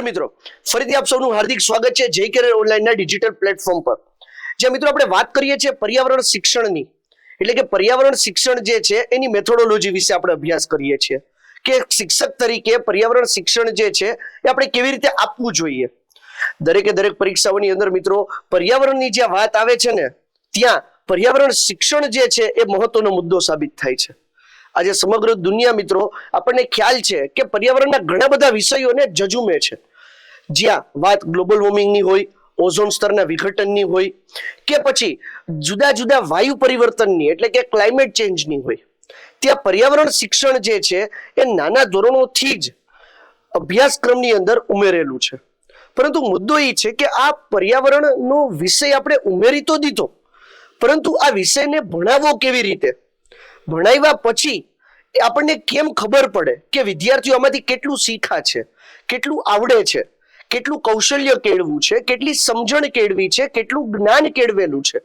મિત્રો ફરીથી આપ સૌનું હાર્દિક સ્વાગત છે જય કેરિયર ઓનલાઈનના ડિજિટલ પ્લેટફોર્મ પર। જે મિત્રો આપણે વાત કરીએ છીએ પર્યાવરણ શિક્ષણની, એટલે કે પર્યાવરણ શિક્ષણ જે છે એની મેથોડોલોજી વિશે આપણે અભ્યાસ કરીએ છીએ કે શિક્ષક તરીકે પર્યાવરણ શિક્ષણ જે છે એ આપણે કેવી રીતે આપવું જોઈએ। દરેકે દરેક પરીક્ષાઓની અંદર મિત્રો પર્યાવરણની જે વાત આવે છે ને ત્યાં પર્યાવરણ શિક્ષણ જે છે એ મહત્વનો મુદ્દો સાબિત થાય છે। આજે સમગ્ર દુનિયા મિત્રો આપણને ખ્યાલ છે કે પર્યાવરણના ઘણા બધા વિષયોને જજુમે છે, જ્યાં વાત ગ્લોબલ વોર્મિંગની હોય, ઓઝોન સ્તરના વિઘટનની હોય કે પછી જુદા જુદા વાયુ પરિવર્તનની એટલે કે ક્લાઇમેટ ચેન્જની હોય, ત્યાં પર્યાવરણ શિક્ષણ જે છે એ નાના ધોરણોથી જ અભ્યાસક્રમની અંદર ઉમેરેલું છે। પરંતુ મુદ્દો એ છે કે આ પર્યાવરણનો વિષય આપણે ઉમેરી તો દીધો, પરંતુ આ વિષયને ભણાવવો કેવી રીતે, ભણાવ્યા પછી આપણને કેમ ખબર પડે કે વિદ્યાર્થીઓ આમાંથી કેટલું શીખા છે, કેટલું આવડે છે, કેટલું કૌશલ્ય કેળવું છે, કેટલી સમજણ કેળવી છે, કેટલું જ્ઞાન કેળવેલું છે,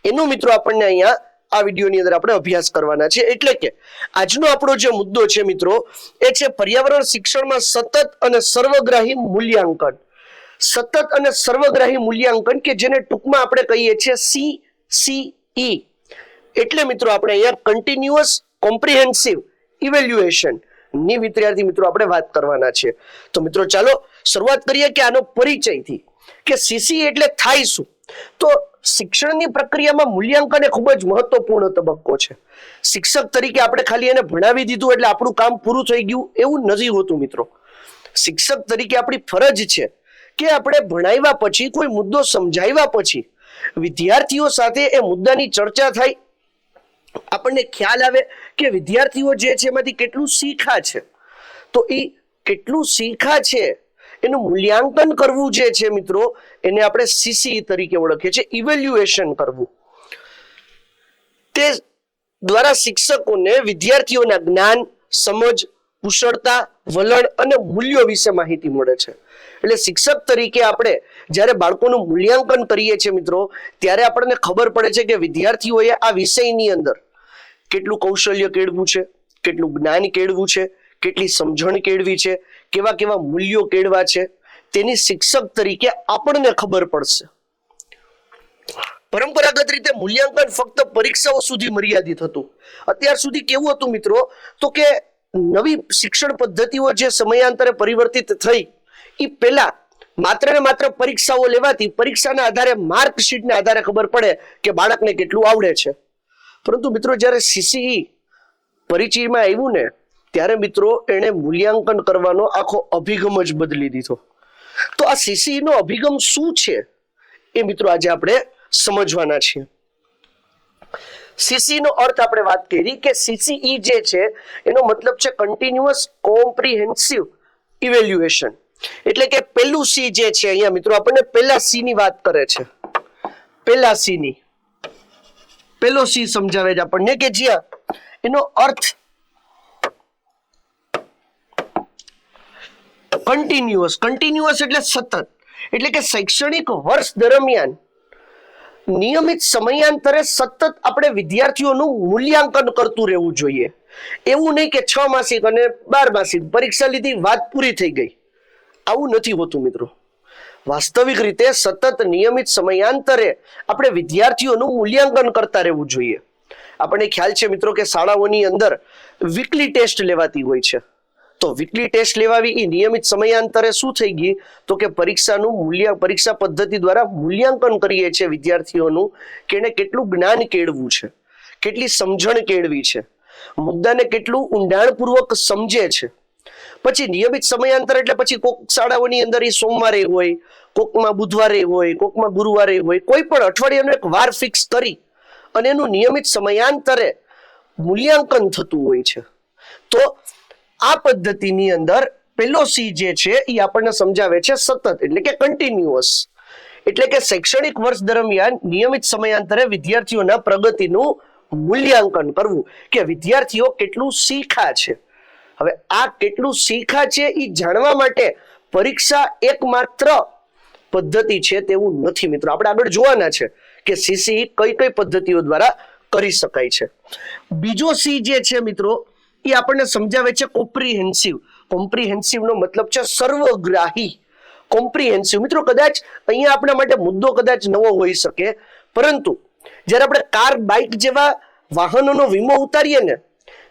એનો મિત્રો આપણને અહીંયા આ વિડીયોની અંદર આપણે અભ્યાસ કરવાના છે। એટલે કે આજનો આપણો જે મુદ્દો છે મિત્રો એ છે પર્યાવરણ શિક્ષણમાં સતત અને સર્વગ્રાહી મૂલ્યાંકન। સતત અને સર્વગ્રાહી મૂલ્યાંકન કે જેને ટૂંકમાં આપણે કહીએ છીએ CCE, એટલે મિત્રો આપણે અહીંયા કન્ટિન્યુઅસ કોમ્પ્રિહેન્સિવ ઇવેલ્યુએશન ની વિદ્યાર્થી મિત્રો આપણે વાત કરવાના છે। તો મિત્રો ચાલો શરૂઆત કરીએ કે આનો પરિચયથી કે CCE એટલે થાય શું। તો શિક્ષણની પ્રક્રિયામાં મૂલ્યાંકન એ ખૂબ જ મહત્વપૂર્ણ તબક્કો છે। શિક્ષક તરીકે આપણે ખાલી એને ભણાવી દીધું એટલે આપણું કામ પૂરું થઈ ગયું એવું નથી હોતું મિત્રો। શિક્ષક તરીકે આપણી ફરજ છે કે આપણે ભણાવ્યા પછી કોઈ મુદ્દો સમજાવ્યા પછી વિદ્યાર્થીઓ સાથે એ મુદ્દાની ચર્ચા થાય, આપણને ખ્યાલ આવે કે વિદ્યાર્થીઓ જે છે એમાંથી કેટલું શીખા છે, તો એ કેટલું શીખા છે એનું મૂલ્યાંકન કરવું જે છે મિત્રો એને આપણે CCE તરીકે ઓળખીએ છીએ, ઇવેલ્યુએશન કરવું। તે દ્વારા શિક્ષકોને વિદ્યાર્થીઓના જ્ઞાન, સમજ, કુશળતા, વલણ અને મૂલ્યો વિશે માહિતી મળે છે। એટલે શિક્ષક તરીકે આપણે જ્યારે બાળકોનું મૂલ્યાંકન કરીએ છીએ મિત્રો ત્યારે આપણને ખબર પડે છે કે વિદ્યાર્થીઓએ આ વિષયની અંદર કેટલું કૌશલ્ય કેળવું છે, કેટલું જ્ઞાન કેળવું છે, કેટલી સમજણ કેળવી છે, કેવા કેવા મૂલ્યો કેળવા છે, તેની શિક્ષક તરીકે આપણને ખબર પડશે। પરંપરાગત રીતે મૂલ્યાંકન ફક્ત પરીક્ષાઓ સુધી મર્યાદિત હતું। અત્યાર સુધી કેવું હતું મિત્રો તો કે નવી શિક્ષણ પદ્ધતિઓ જે સમયાંતરે પરિવર્તિત થઈ એ પહેલા માત્ર ને માત્ર પરીક્ષાઓ લેવાતી, પરીક્ષાના આધારે માર્કશીટના આધારે ખબર પડે કે બાળકને કેટલું આવડે છે। પરંતુ મિત્રો જ્યારે CCE પરિચયમાં આવ્યું ને ત્યારે મિત્રો એને મૂલ્યાંકન કરવાનો આખો અભિગમ જ બદલી દીધો। તો આ CCE નો અભિગમ શું છે એ મિત્રો આજે આપણે સમજવાના છીએ। CCE નો અર્થ આપણે વાત કરી કે CCE જે છે એનો મતલબ છે કન્ટિન્યુઅસ કોમ્પ્રિહેન્સિવ ઇવેલ્યુએશન, એટલે કે પહેલું C જે છે અહીંયા મિત્રો આપણને પહેલા C ની વાત કરે છે, પહેલા C ની પહેલો C સમજાવે છે આપણને કે જ્યાં એનો અર્થ કન્ટિન્યુઅસ, કન્ટિન્યુઅસ એટલે સતત, એટલે કે શૈક્ષણિક વર્ષ દરમિયાન નિયમિત સમયાંતરે સતત આપણે વિદ્યાર્થીઓનું મૂલ્યાંકન કરતું રહેવું જોઈએ। એવું નહીં કે 6 માસિક અને 12 માસિક પરીક્ષા લીધી વાત પૂરી થઈ ગઈ, આવું નથી હોતું મિત્રો। વાસ્તવિક રીતે સતત નિયમિત સમયાંતરે આપણે વિદ્યાર્થીઓનું મૂલ્યાંકન કરતા રહેવું જોઈએ। આપણને ખ્યાલ છે મિત્રો કે શાળાઓની અંદર વીકલી ટેસ્ટ લેવાતી હોય છે, તો વીકલી ટેસ્ટ લેવાવી એ નિયમિત સમયાંતરે શું થઈ ગઈ તો કે પરીક્ષા પદ્ધતિ દ્વારા મૂલ્યાંકન કરીએ છીએ વિદ્યાર્થીઓનું કે એને કેટલું જ્ઞાન કેળવું છે, કેટલી સમજણ કેળવી છે, મુદ્દાને કેટલું ઊંડાણપૂર્વક સમજે છે। પછી નિયમિત સમયાંતર એટલે પછી કોક શાળાઓની અંદર એ સોમવારે હોય, કોકમાં બુધવારે હોય, કોકમાં ગુરુવારે હોય, કોઈ પણ અઠવાડિયાનો એક વાર ફિક્સ કરી અને એનું નિયમિત સમયાંતરે મૂલ્યાંકન થતું હોય છે। તો આ પદ્ધતિની અંદર પહેલો C જે છે એ આપણને સમજાવે છે સતત, એટલે કે કન્ટિન્યુઅસ, એટલે કે શૈક્ષણિક વર્ષ દરમિયાન નિયમિત સમયાંતરે વિદ્યાર્થીઓના પ્રગતિનું મૂલ્યાંકન કરવું કે વિદ્યાર્થીઓ કેટલું શીખા છે। હવે આ કેટલું શીખા છે એ જાણવા માટે પરીક્ષા એકમાત્ર પદ્ધતિ છે તેવું નથી મિત્રો। આપણે આગળ જોવાના છે કે CCE કઈ કઈ પદ્ધતિઓ દ્વારા કરી શકાય છે। બીજો C જે છે મિત્રો એ આપણને સમજાવે છે કોમ્પ્રિહેન્સિવ કોમ્પ્રિહેન્સિવ નો મતલબ છે સર્વગ્રાહી. કોમ્પ્રિહેન્સિવ મિત્રો કદાચ અહીંયા આપણા માટે મુદ્દો કદાચ નવો હોઈ શકે, પરંતુ જ્યારે આપણે કાર બાઇક જેવા વાહનોનો વીમો ઉતારીએ ને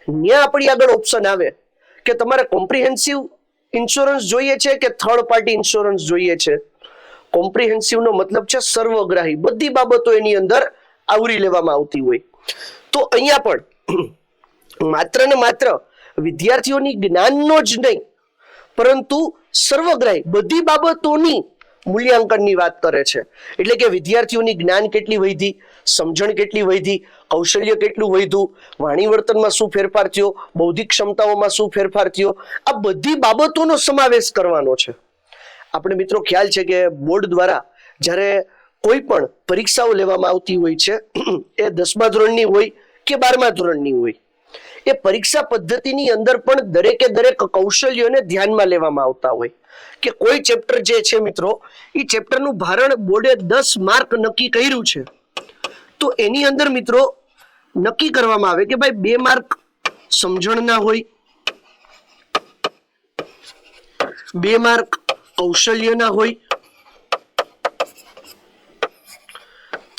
ત્યાં આપણી આગળ ઓપ્શન આવે કે તમારે કોમ્પ્રિહેન્સિવ ઇન્સ્યોરન્સ જોઈએ છે કે થર્ડ પાર્ટી ઇન્સ્યોરન્સ જોઈએ છે. કોમ્પ્રિહેન્સિવ નો મતલબ છે સર્વગ્રાહી, બધી બાબતો એની અંદર આવરી લેવામાં આવતી હોય. તો અહીંયા પણ માત્ર ને માત્ર વિદ્યાર્થીઓની જ્ઞાનનો જ નહીં પરંતુ સર્વગ્રાહી બધી બાબતોની મૂલ્યાંકનની વાત કરે છે. એટલે કે વિદ્યાર્થીઓની જ્ઞાન કેટલી વધી, સમજણ કેટલી વધી, કૌશલ્ય કેટલું વધ્યું, વાણી વર્તનમાં શું ફેરફાર થયો, બૌદ્ધિક ક્ષમતાઓમાં શું ફેરફાર થયો, આ બધી બાબતોનો સમાવેશ કરવાનો છે. આપણે મિત્રો ખ્યાલ છે કે બોર્ડ દ્વારા જ્યારે કોઈ પણ પરીક્ષાઓ લેવામાં આવતી હોય છે, એ 10મા ધોરણની હોય કે 12મા ધોરણની હોય, એ પરીક્ષા પદ્ધતિની અંદર પણ દરેકે દરેક કૌશલ્યોને ધ્યાનમાં લેવામાં આવતા હોય કે કોઈ ચેપ્ટર જે છે મિત્રો, એ ચેપ્ટરનું ભારણ બોર્ડે 10 માર્ક નક્કી કર્યું છે, તો એની અંદર મિત્રો નક્કી કરવામાં આવે કે ભાઈ 2 માર્ક સમજણના હોય, 2 માર્ક કૌશલ્યના હોય,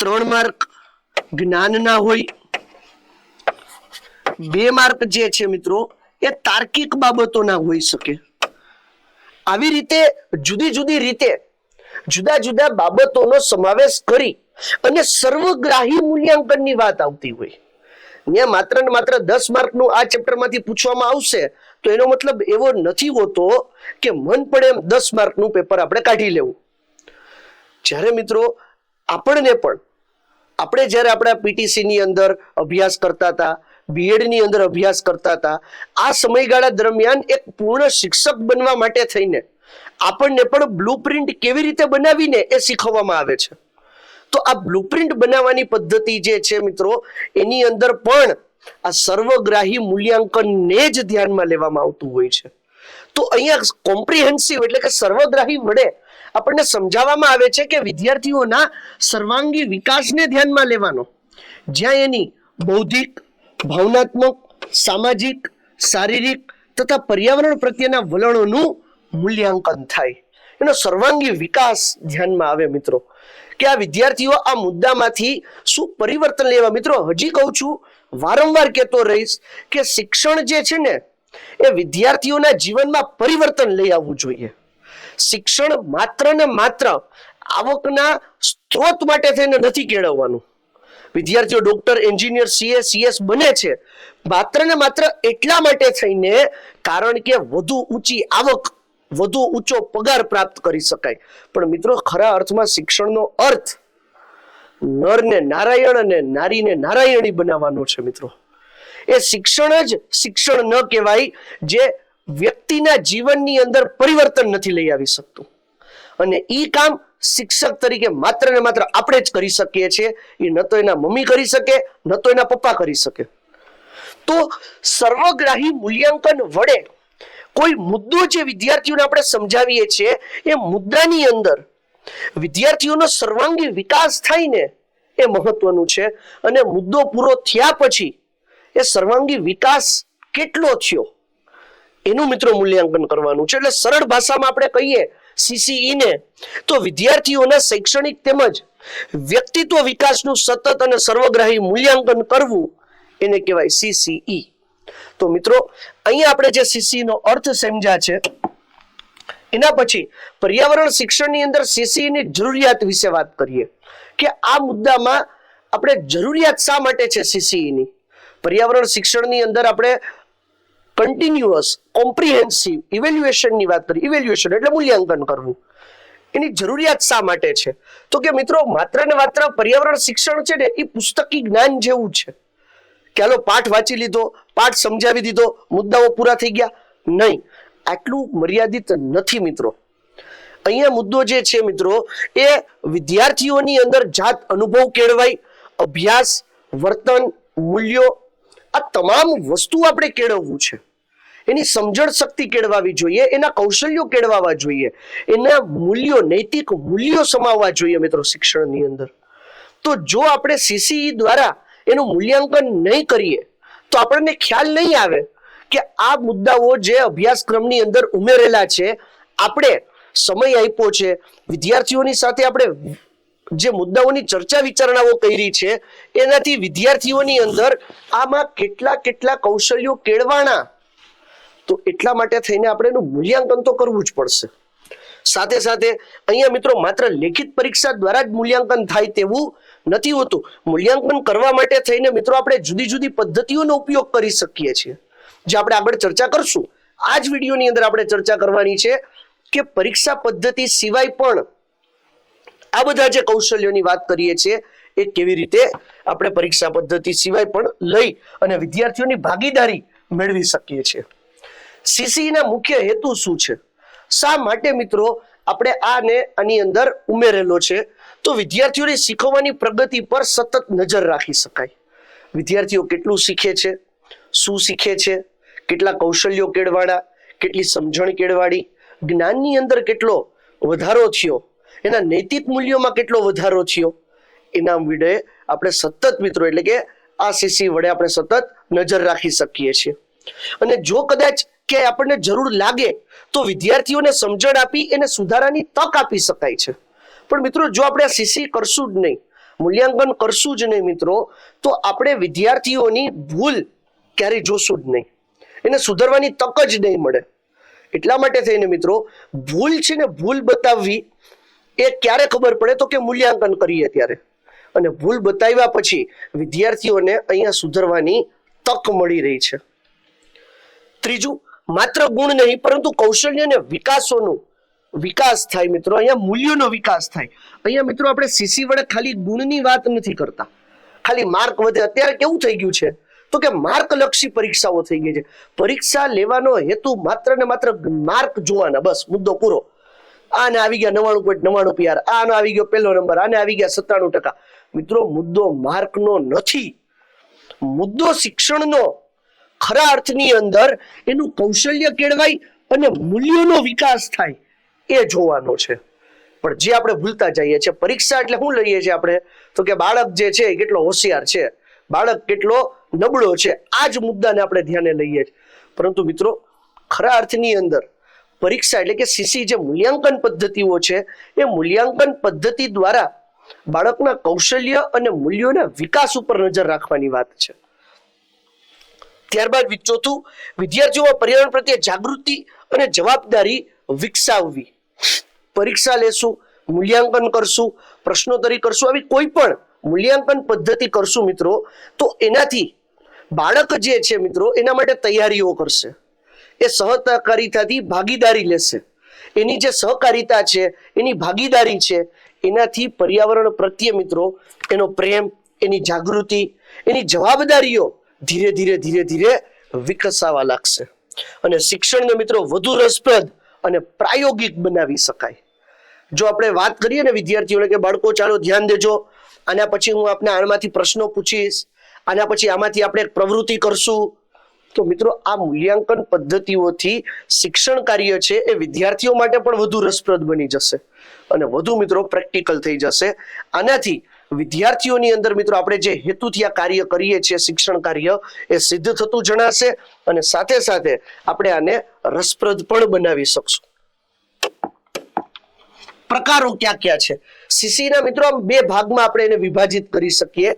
3 માર્ક જ્ઞાનના હોય, 2 માર્ક જે છે મિત્રો એ તાર્કિક બાબતોના હોઈ શકે. આવી રીતે જુદી જુદી રીતે જુદા જુદા બાબતોનો સમાવેશ કરી અને સર્વગ્રાહી મૂલ્યાંકનની વાત આવતી હોય. ત્યાં માત્ર ને માત્ર 10 માર્કનું આ ચેપ્ટરમાંથી પૂછવામાં આવશે તો એનો મતલબ એવો નથી હોતો કે મન પડે એમ 10 માર્કનું પેપર આપણે કાઢી લેવું. જ્યારે મિત્રો આપણે જ્યારે આપણા પીટીસી ની અંદર અભ્યાસ કરતા હતા, બીએડ ની અંદર અભ્યાસ કરતા હતા, આ સમયગાળા દરમિયાન એક પૂર્ણ શિક્ષક બનવા માટે થઈને આપણને પણ બ્લુપ્રિન્ટ કેવી રીતે બનાવીને એ શીખવવામાં આવે છે. તો આ બ્લુપ્રિન્ટ બનાવવાની પદ્ધતિ જે છે મિત્રો, એની અંદર પણ આ સર્વગ્રાહી મૂલ્યાંકનને જ ધ્યાનમાં લેવામાં આવતું હોય છે. તો અહીંયા કોમ્પ્રિહેન્સિવ એટલે કે સર્વગ્રાહી વડે આપણને સમજાવવામાં આવે છે કે વિદ્યાર્થીઓના સર્વાંગી વિકાસને ધ્યાનમાં લેવાનો, જ્યાં એની બૌદ્ધિક, ભાવનાત્મક, સામાજિક, શારીરિક તથા પર્યાવરણ પ્રત્યેના વલણોનું મૂલ્યાંકન થાય, એનો સર્વાંગી વિકાસ ધ્યાનમાં આવે મિત્રો, કે આ વિદ્યાર્થીઓ આ મુદ્દામાંથી શું પરિવર્તન લેવા. મિત્રો હજી કહું છું, વારંવાર કહેતો રહીશ કે શિક્ષણ જે છે ને એ વિદ્યાર્થીઓના જીવનમાં પરિવર્તન લઈ આવવું જોઈએ. શિક્ષણ માત્ર ને માત્ર આવકના સ્ત્રોત માટે થઈને નથી કેળવવાનું. વિદ્યાર્થીઓ ડોક્ટર, એન્જિનિયર, સીએસ બને છે માત્ર ને માત્ર એટલા માટે થઈને કારણ કે વધુ ઊંચી આવક, વધુ ઊંચો પગાર પ્રાપ્ત કરી શકાય. પણ મિત્રો ખરા અર્થમાં શિક્ષણનો અર્થ નરને નારાયણ અને નારીને નારાયણી બનાવવાનો છે મિત્રો. એ શિક્ષણ જ શિક્ષણ ન કહેવાય જે વ્યક્તિના જીવનની અંદર પરિવર્તન નથી લઈ આવી શકતું. અને ઈ કામ શિક્ષક તરીકે માત્ર ને માત્ર આપણે જ કરી શકીએ છીએ. એ ન તો એના મમ્મી કરી શકે, ન તો એના પપ્પા કરી શકે. તો સર્વગ્રાહી મૂલ્યાંકન વડે કોઈ મુદ્દો જે વિદ્યાર્થીઓને આપણે સમજાવીએ છીએ, એ મુદ્દાની અંદર વિદ્યાર્થીઓનો સર્વાંગી વિકાસ થાય ને એ મહત્વનું છે. અને મુદ્દો પૂરો થયા પછી એ સર્વાંગી વિકાસ કેટલો થયો એનું મિત્રો મૂલ્યાંકન કરવાનું છે. એટલે સરળ ભાષામાં આપણે કહીએ સીસીઈ ને, તો વિદ્યાર્થીઓના શૈક્ષણિક તેમજ વ્યક્તિત્વ વિકાસનું સતત અને સર્વગ્રાહી મૂલ્યાંકન કરવું એને કહેવાય સીસીઈ. તો મિત્રો અહીંયા આપણે જે સીસીઈ નો અર્થ સમજ્યા છે, એના પછી પર્યાવરણ શિક્ષણની અંદર સીસીઈ ની જરૂરિયાત વિશે વાત કરીએ કે આ મુદ્દામાં આપણે જરૂરિયાત શા માટે છે સીસીઈ ની. પર્યાવરણ શિક્ષણની અંદર આપણે કન્ટિન્યુઅસ કોમ્પ્રિહેન્સિવ ઇવેલ્યુએશનની વાત કરી. ઇવેલ્યુએશન એટલે મૂલ્યાંકન કરવું. એની જરૂરિયાત શા માટે છે? તો કે મિત્રો માત્ર ને માત્ર પર્યાવરણ શિક્ષણ છે ને એ પુસ્તકી જ્ઞાન જેવું છે કે હાલો પાઠ વાંચી લીધો, પાઠ સમજાવી દીધો, મુદ્દાઓ પૂરા થઈ ગયા. નહીં, આટલું મર્યાદિત નથી મિત્રો. અહીંયા મુદ્દો જે છે મિત્રો એ વિદ્યાર્થીઓની અંદર જાત અનુભવ કેળવાય, અભ્યાસ, વર્તન, મૂલ્યો, આ તમામ વસ્તુ આપણે કેળવવું છે. એની સમજણ શક્તિ કેળવાવી જોઈએ, એના કૌશલ્યો કેળવાવા જોઈએ, એના મૂલ્યો, નૈતિક મૂલ્યો સમાવવા જોઈએ મિત્રો શિક્ષણની અંદર. તો જો આપણે સીસીઈ દ્વારા એનું મૂલ્યાંકન નહીં કરીએ તો આપણને ખ્યાલ નહીં આવે કે આ મુદ્દાઓ જે અભ્યાસક્રમની અંદર ઉમેરેલા છે, આપણે સમય આપ્યો છે, વિદ્યાર્થીઓની સાથે આપણે જે મુદ્દાઓની ચર્ચા વિચારણાઓ કરી છે, એનાથી વિદ્યાર્થીઓની અંદર આમાં કેટલા કૌશલ્યો કેળવાના, તો એટલા માટે થઈને આપણે એનું મૂલ્યાંકન તો કરવું જ પડશે. સાથે સાથે અહીંયા મિત્રો માત્ર લેખિત પરીક્ષા દ્વારા જ મૂલ્યાંકન થાય તેવું નથી હોતું. મૂલ્યાંકન કરવા માટે થઈને મિત્રો આપણે જુદી જુદી પદ્ધતિઓનો ઉપયોગ કરી શકીએ છીએ, જે આપણે આગળ ચર્ચા કરશું. આ જ વિડીયોની અંદર આપણે ચર્ચા કરવાની છે કે પરીક્ષા પદ્ધતિ સિવાય પણ આ બધા જે કૌશલ્યોની વાત કરીએ છીએ એ કેવી રીતે આપણે પરીક્ષા પદ્ધતિ સિવાય પણ લઈ અને વિદ્યાર્થીઓની ભાગીદારી મેળવી શકીએ છીએ. સીસી ના મુખ્ય હેતુ શું છે, શા માટે મિત્રો આપણે આની અંદર ઉમેરેલો છે, તો વિદ્યાર્થીઓની શીખવાની પ્રગતિ પર સતત નજર રાખી શકાય. વિદ્યાર્થીઓ કેટલું શીખે છે, શું શીખે છે, કેટલા કૌશલ્યો કેળવાડા, કેટલી સમજણ કેળવાડી, જ્ઞાનની અંદર કેટલો વધારો થયો, એના નૈતિક મૂલ્યોમાં કેટલો વધારો થયો, એના વડે આપણે સતત મિત્રો એટલે કે આ સીસી વડે આપણે સતત નજર રાખી શકીએ છીએ. અને જો કદાચ કે આપણને જરૂર લાગે તો વિદ્યાર્થીઓને સમજણ આપી એને સુધારાની તક આપી શકાય છે. પણ મિત્રો જો આપણે આ સીસી કરશું જ નહીં, મૂલ્યાંકન કરશું જ નહીં મિત્રો, તો આપણે વિદ્યાર્થીઓની ભૂલ ક્યારેય જોશું જ નહીં, એને સુધારવાની તક જ નહીં મળે. એટલા માટે થઈને મિત્રો ભૂલ છે ને ભૂલ બતાવવી એ ક્યારે ખબર પડે તો કે મૂલ્યાંકન કરીએ ત્યારે, અને ભૂલ બતાવ્યા પછી વિદ્યાર્થીઓને અહીંયા સુધારવાની તક મળી રહી છે. ત્રીજું, માત્ર ગુણ નહીં પરંતુ કૌશલ્ય અને વિકાસોનું વિકાસ થાય મિત્રો, અહીંયા મૂલ્યોનો વિકાસ થાય. અહીંયા મિત્રો આપણે સીસી વડે ખાલી ગુણની વાત નથી કરતા, ખાલી માર્ક વધે. અત્યારે કેવું થઈ ગયું છે તો કે માર્કલક્ષી પરીક્ષાઓ થઈ ગઈ છે. પરીક્ષા લેવાનો હેતુ માત્ર ને માત્ર માર્ક જોવાના, બસ મુદ્દો પૂરો. આને આવી ગયા 99.99 PR, આનો આવી ગયો પહેલો નંબર, આને આવી ગયા 97%. મિત્રો મુદ્દો માર્કનો નથી, મુદ્દો શિક્ષણનો ખરા અર્થની અંદર એનું કૌશલ્ય કેળવાય અને મૂલ્યોનો વિકાસ થાય એ જોવાનો છે. પણ જે આપણે ભૂલતા જઈએ છીએ, પરીક્ષા એટલે શું લઈએ છીએ આપણે તો કે બાળક જે છે એ કેટલો હોશિયાર છે, બાળક કેટલો નબળો છે, આ જ મુદ્દાને આપણે ધ્યાને લઈએ છીએ. પરંતુ મિત્રો ખરા અર્થની અંદર પરીક્ષા એટલે કે સીસી જે મૂલ્યાંકન પદ્ધતિઓ છે એ મૂલ્યાંકન પદ્ધતિ દ્વારા બાળકના કૌશલ્ય અને મૂલ્યોના વિકાસ ઉપર નજર રાખવાની વાત છે. ત્યારબાદ ચોથું, વિદ્યાર્થીઓમાં પર્યાવરણ પ્રત્યે જાગૃતિ અને જવાબદારી વિકસાવવી. પરીક્ષા લેશું, મૂલ્યાંકન કરશું, પ્રશ્નોત્તરી કરશું, આવી કોઈ પણ મૂલ્યાંકન પદ્ધતિ કરશું મિત્રો, તો એનાથી બાળક જે છે મિત્રો એના માટે તૈયારીઓ કરશે, એ સહકારિતાથી ભાગીદારી લેશે. એની જે સહકારિતા છે, એની ભાગીદારી છે, એનાથી પર્યાવરણ પ્રત્યે મિત્રો એનો પ્રેમ, એની જાગૃતિ, એની જવાબદારીઓ ધીરે ધીરે વિકસાવા લાગશે. અને શિક્ષણને મિત્રો વધુ રસપ્રદ અને પ્રાયોગિક બનાવી શકાય. જો આપણે વાત કરીએ ને વિદ્યાર્થીઓને કે બાળકો ચાલો ધ્યાન દેજો, આના પછી હું આપને આમાંથી પ્રશ્નો પૂછીશ, આના પછી આમાંથી આપણે એક પ્રવૃત્તિ કરશું, તો મિત્રો આ મૂલ્યાંકન પદ્ધતિઓથી શિક્ષણ કાર્ય છે એ વિદ્યાર્થીઓ માટે પણ વધુ રસપ્રદ બની જશે અને વધુ મિત્રો પ્રેક્ટિકલ થઈ જશે. આનાથી વિદ્યાર્થીઓની અંદર મિત્રો આપણે જે હેતુથી આ કાર્ય કરીએ છીએ શિક્ષણ કાર્ય એ સિદ્ધ થતું જણાશે અને સાથે સાથે આપણે આને રસપ્રદ પણ બનાવી શકશું. પ્રકારો ક્યાં ક્યાં છે સીસીના મિત્રો? બે ભાગમાં આપણે એને વિભાજિત કરી શકીએ.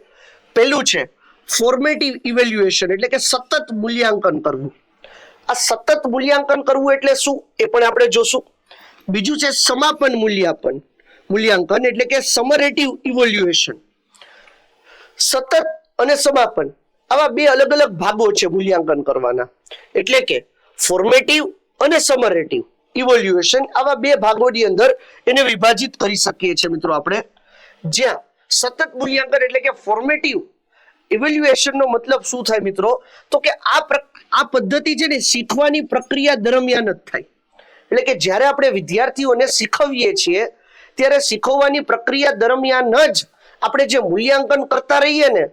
પહેલું છે ફોર્મેટિવ ઇવેલ્યુએશન, એટલે કે સતત મૂલ્યાંકન કરવું. આ સતત મૂલ્યાંકન કરવું એટલે શું એ પણ આપણે જોશું. બીજું છે સમાપન મૂલ્યાંકન, એટલે કે સમરેટિવ ઇવેલ્યુએશન. સતત અને સમાપન આવા બે અલગ અલગ ભાગો છે મૂલ્યાંકન કરવાના, એટલે કે ફોર્મેટિવ અને સમરેટિવ ઇવેલ્યુએશન. આવા બે ભાગોની અંદર એને વિભાજિત કરી શકીએ છીએ મિત્રો આપણે. જ્યાં સતત મૂલ્યાંકન એટલે કે ફોર્મેટિવ ઇવેલ્યુએશન નો મતલબ શું થાય મિત્રો, તો કે આ પદ્ધતિ છે ને શીખવાની પ્રક્રિયા દરમિયાન જ થાય. એટલે કે જ્યારે આપણે વિદ્યાર્થીઓને શીખવીએ છીએ ત્યારે શીખવવાની પ્રક્રિયા દરમિયાન જ આપણે જે મૂલ્યાંકન કરતા રહીએ ને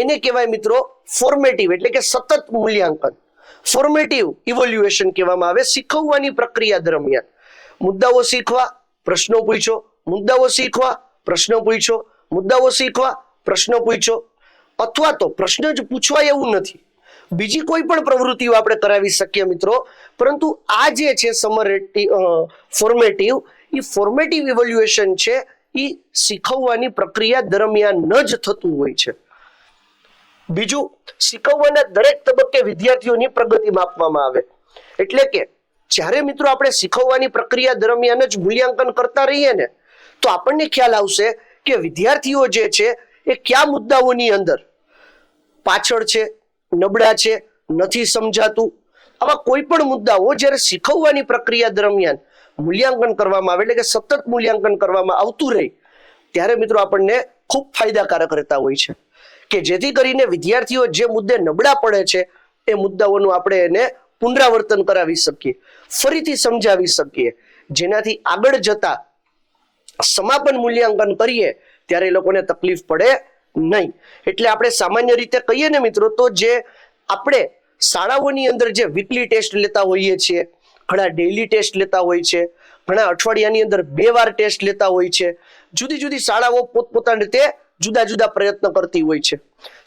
એને કહેવાય મિત્રો ફોર્મેટિવ, એટલે કે સતત મૂલ્યાંકન. ફોર્મેટિવ ઇવેલ્યુએશન કહેવામાં આવે શીખવવાની પ્રક્રિયા દરમિયાન. મુદ્દાઓ શીખવા, પ્રશ્નો પૂછો, મુદ્દાઓ શીખવા, પ્રશ્નો પૂછો, મુદ્દાઓ શીખવા, પ્રશ્નો પૂછો. અથવા તો પ્રશ્ન જ પૂછવાય એવું નથી, બીજી કોઈ પણ પ્રવૃત્તિઓ આપણે કરાવી શકીએ મિત્રો, પરંતુ આ જે છે ફોર્મેટિવ ઇવેલ્યુએશન છે એ શીખવવાની પ્રક્રિયા દરમિયાન જ થતું હોય છે. બીજું, શીખવવાના દરેક તબક્કે વિદ્યાર્થીઓની પ્રગતિ માપવામાં આવે. એટલે કે જ્યારે મિત્રો આપણે શીખવવાની પ્રક્રિયા દરમિયાન જ મૂલ્યાંકન કરતા રહીએ ને, તો આપણને ખ્યાલ આવશે કે વિદ્યાર્થીઓ જે છે એ કયા મુદ્દાઓની અંદર પાછળ છે, નબળા છે, નથી સમજાતું. આવા કોઈ પણ મુદ્દાઓ જ્યારે શીખવવાની પ્રક્રિયા દરમિયાન મૂલ્યાંકન કરવામાં આવે, એટલે કે સતત મૂલ્યાંકન કરવામાં આવતું રહે, ત્યારે મિત્રો આપણને ખૂબ ફાયદાકારક રહેતા હોય છે. કે જેથી કરીને વિદ્યાર્થીઓ જે મુદ્દે નબળા પડે છે એ મુદ્દાઓનું આપણે એને પુનરાવર્તન કરાવી શકીએ, ફરીથી સમજાવી શકીએ, જેનાથી આગળ જતા સમાપન મૂલ્યાંકન કરીએ ત્યારે એ લોકોને તકલીફ પડે નહીં. એટલે આપણે સામાન્ય રીતે કહીએ ને મિત્રો, તો જે આપણે શાળાઓની અંદર જે વીકલી ટેસ્ટ લેતા હોઈએ છીએ, ઘણા ડેઇલી ટેસ્ટ લેતા હોય છે, ઘણા અઠવાડિયાની અંદર 2 વાર ટેસ્ટ લેતા હોય છે. જુદી જુદી શાળાઓ પોતપોતાની રીતે જુદા જુદા પ્રયત્ન કરતી હોય છે.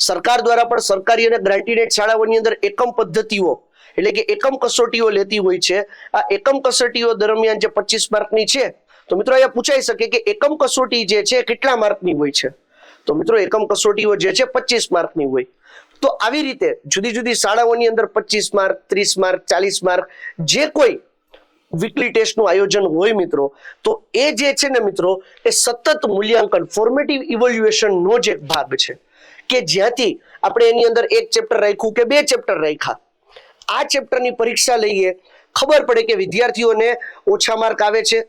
સરકાર દ્વારા પણ સરકારી અને ગ્રાન્ટીનેટ શાળાઓની અંદર એકમ પદ્ધતિઓ, એટલે કે એકમ કસોટીઓ લેતી હોય છે. આ એકમ કસોટીઓ દરમિયાન જે 25 માર્કની છે, તો મિત્રો અહીંયા પૂછાઈ શકે કે એકમ કસોટી જે છે કેટલા માર્કની હોય છે? તો મિત્રો એકમ કસોટીઓ જે છે 25 માર્કની હોય. તો આવી રીતે જુદી જુદી શાળાઓની અંદર 25 માર્ક, 30 માર્ક, 40 માર્ક જે કોઈ વીકલી ટેસ્ટનું આયોજન હોય મિત્રો, તો એ જે છે ને મિત્રો એ સતત મૂલ્યાંકન ફોર્મેટિવ ઇવેલ્યુએશનનો જ એક ભાગ છે. કે જ્યાંથી આપણે એની અંદર એક ચેપ્ટર રાખ્યું કે 2 ચેપ્ટર રાખ્યા, આ ચેપ્ટરની પરીક્ષા લઈએ, ખબર પડે કે વિદ્યાર્થીઓને ઓછા માર્ક આવે છે,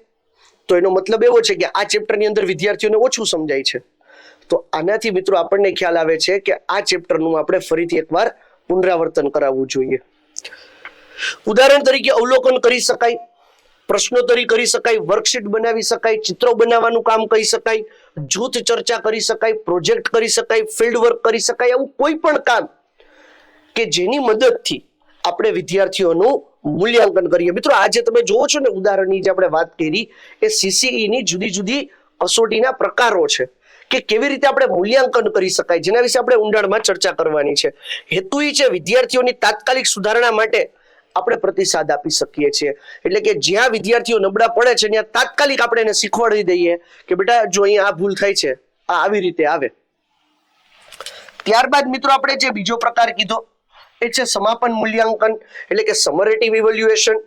તો એનો મતલબ એવો છે કે આ ચેપ્ટરની અંદર વિદ્યાર્થીઓને ઓછું સમજાય છે. તો આનાથી મિત્રો આપણને ખ્યાલ આવે છે કે આ ચેપ્ટરનું આપણે ફરીથી એકવાર પુનરાવર્તન કરાવવું જોઈએ. ઉદાહરણ તરીકે અવલોકન કરી શકાય, પ્રશ્નોત્તરી કરી શકાય, વર્કશીટ બનાવી શકાય, ચિત્રો બનાવવાનું કામ કરી શકાય, જૂથ ચર્ચા કરી શકાય, પ્રોજેક્ટ કરી શકાય, ફિલ્ડ વર્ક કરી શકાય. આવું કોઈ પણ કામ કે જેની મદદથી આપણે વિદ્યાર્થીઓનું મૂલ્યાંકન કરીએ. મિત્રો આજે તમે જોવો છો ને, ઉદાહરણની જે આપણે વાત કરી એ CCE ની જુદી જુદી કસોટીના પ્રકારો છે કે કેવી રીતે આપણે મૂલ્યાંકન કરી શકાય, જેના વિશે આપણે ઊંડાણમાં ચર્ચા કરવાની છે. હેતુ એ છે વિદ્યાર્થીઓની તાત્કાલિક સુધારણા માટે આપણે પ્રતિસાદ આપી શકીએ છીએ. એટલે કે જ્યાં વિદ્યાર્થીઓ નબળા પડે છે ત્યાં તાત્કાલિક આપણે એને શીખવાડી દઈએ કે બેટા જો અહીંયા આ ભૂલ થાય છે, આ આવી રીતે આવે. ત્યારબાદ મિત્રો આપણે જે બીજો પ્રકાર કીધો એ છે સમાપન મૂલ્યાંકન, એટલે કે સમરેટિવ ઇવેલ્યુએશન.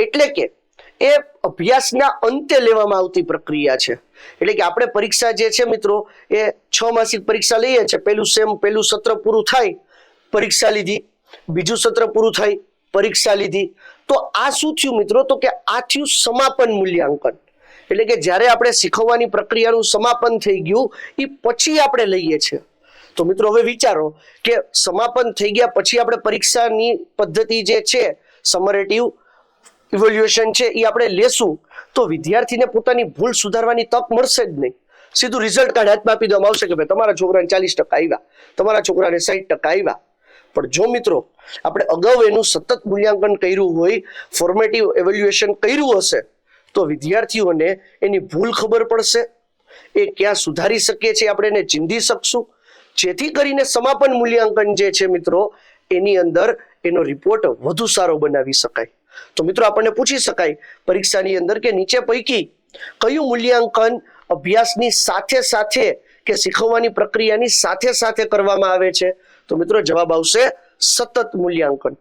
એટલે કે એ અભ્યાસના અંતે લેવામાં આવતી પ્રક્રિયા છે. એટલે કે આપણે પરીક્ષા જે છે મિત્રો એ 6 માસિક પરીક્ષા લઈએ છીએ. પહેલું સત્ર પૂરું થાય, પરીક્ષા લીધી, બીજું સત્ર પૂરું થાય, પરીક્ષા લીધી. તો આ શું થયું મિત્રો? તો કે આ થયું સમાપન મૂલ્યાંકન. એટલે કે જ્યારે આપણે શીખવવાની પ્રક્રિયાનું સમાપન થઈ ગયું એ પછી આપણે લઈએ છીએ. તો મિત્રો હવે વિચારો કે સમાપન થઈ ગયા પછી આપણે પરીક્ષાની પદ્ધતિ જે છે સમરેટિવ ઇવેલ્યુએશન છે એ આપણે લેશું, તો વિદ્યાર્થીને પોતાની ભૂલ સુધારવાની તક મળશે જ નહીં. સીધું રિઝલ્ટ કાર્ડ હાથમાં આપી દેવામાં આવશે કે ભાઈ તમારા છોકરાને 40% આવ્યા, તમારા છોકરાને 60% આવ્યા. પણ જો મિત્રો આપણે અગાઉ એનું સતત મૂલ્યાંકન કર્યું હોય, ફોર્મેટિવ ઇવેલ્યુએશન કર્યું હશે, તો વિદ્યાર્થીઓને એની ભૂલ ખબર પડશે, એ ક્યાં સુધારી શકીએ છીએ આપણે એને ચીંધી શકશું, જેથી કરીને સમાપન મૂલ્યાંકન જે છે મિત્રો એની અંદર એનો રિપોર્ટ વધુ સારો બનાવી શકાય. તો મિત્રો આપણને પૂછી શકાય પરીક્ષાની અંદર કે નીચે પૈકી કયું મૂલ્યાંકન અભ્યાસની સાથે સાથે કે શીખવવાની પ્રક્રિયાની સાથે સાથે કરવામાં આવે છે? તો મિત્રો જવાબ આવશે સતત મૂલ્યાંકન.